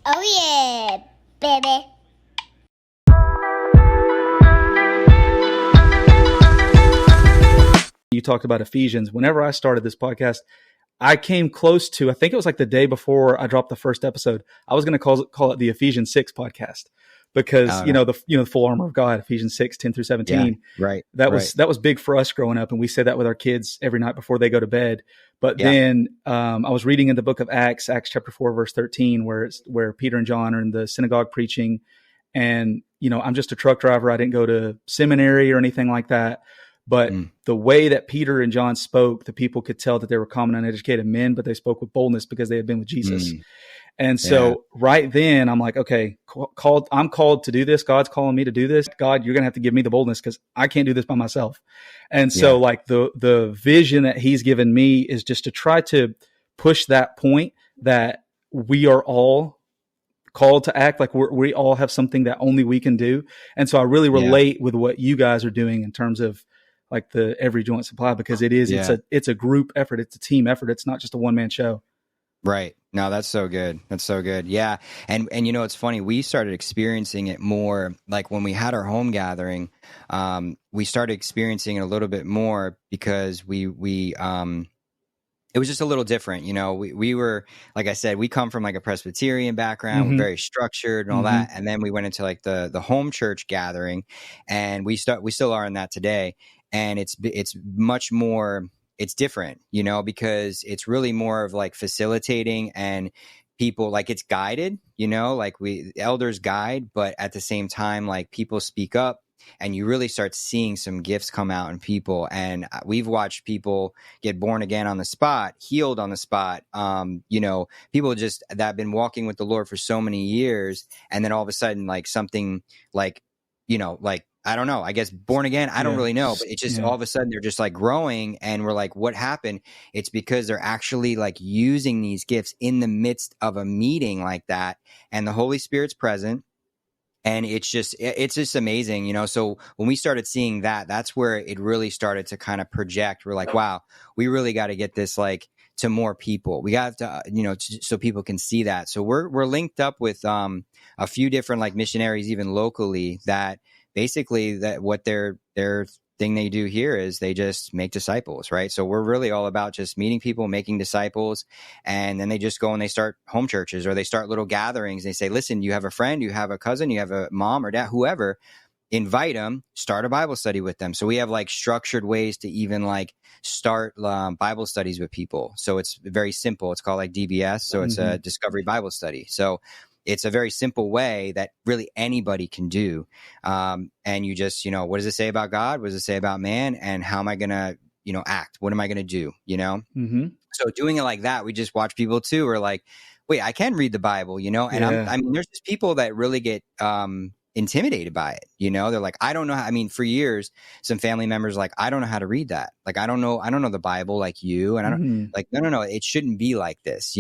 Oh yeah, baby. You talked about Ephesians. Whenever I started this podcast, I came close to, I think it was like the day before I dropped the first episode, I was going to call it the Ephesians 6 podcast because, the full armor of God, Ephesians 6, 10 through 17. Yeah, right. That was big for us growing up. And we say that with our kids every night before they go to bed. But then I was reading in the book of Acts chapter 4, verse 13, where Peter and John are in the synagogue preaching. And, I'm just a truck driver. I didn't go to seminary or anything like that. But the way that Peter and John spoke, the people could tell that they were common uneducated men, but they spoke with boldness because they had been with Jesus. And so right then I'm like, okay, I'm called to do this. God's calling me to do this. God, you're going to have to give me the boldness because I can't do this by myself. And so like the vision that he's given me is just to try to push that point that we are all called to act like we all have something that only we can do. And so I really relate with what you guys are doing in terms of like the Every Joint Supply, because it's a group effort. It's a team effort. It's not just a one-man show. Right. No, that's so good. That's so good. Yeah. And it's funny. We started experiencing it more like when we had our home gathering, we started experiencing it a little bit more because we it was just a little different. We were, like I said, we come from like a Presbyterian background, very structured and all that. And then we went into like the home church gathering, and we still are in that today. And it's much more, it's different, because it's really more of like facilitating, and people, like, it's guided, like elders guide, but at the same time, like, people speak up, and you really start seeing some gifts come out in people. And we've watched people get born again on the spot, healed on the spot. People just that have been walking with the Lord for so many years, and then all of a sudden, like, something like, I don't know, I guess born again, I don't really know, but it's just all of a sudden they're just like growing, and we're like, what happened? It's because they're actually like using these gifts in the midst of a meeting like that, and the Holy Spirit's present. And it's just amazing, So when we started seeing that, that's where it really started to kind of project. We're like, wow, we really got to get this like to more people. We got to, so people can see that. So we're linked up with a few different like missionaries, even locally, that basically that what their thing they do here is they just make disciples, right? So we're really all about just meeting people, making disciples, and then they just go and they start home churches, or they start little gatherings. They say, listen, you have a friend, you have a cousin, you have a mom or dad, whoever, invite them, start a Bible study with them. So we have like structured ways to even like start Bible studies with people. So it's very simple. It's called like DBS. So it's a Discovery Bible Study. So it's a very simple way that really anybody can do. And you just, what does it say about God? What does it say about man? And how am I going to, act? What am I going to do? So doing it like that, we just watch people too. We're like, wait, I can read the Bible, and there's just people that really get intimidated by it. They're like, I don't know how, for years, some family members like, I don't know how to read that. Like, I don't know the Bible like you. And I don't like, no, it shouldn't be like this,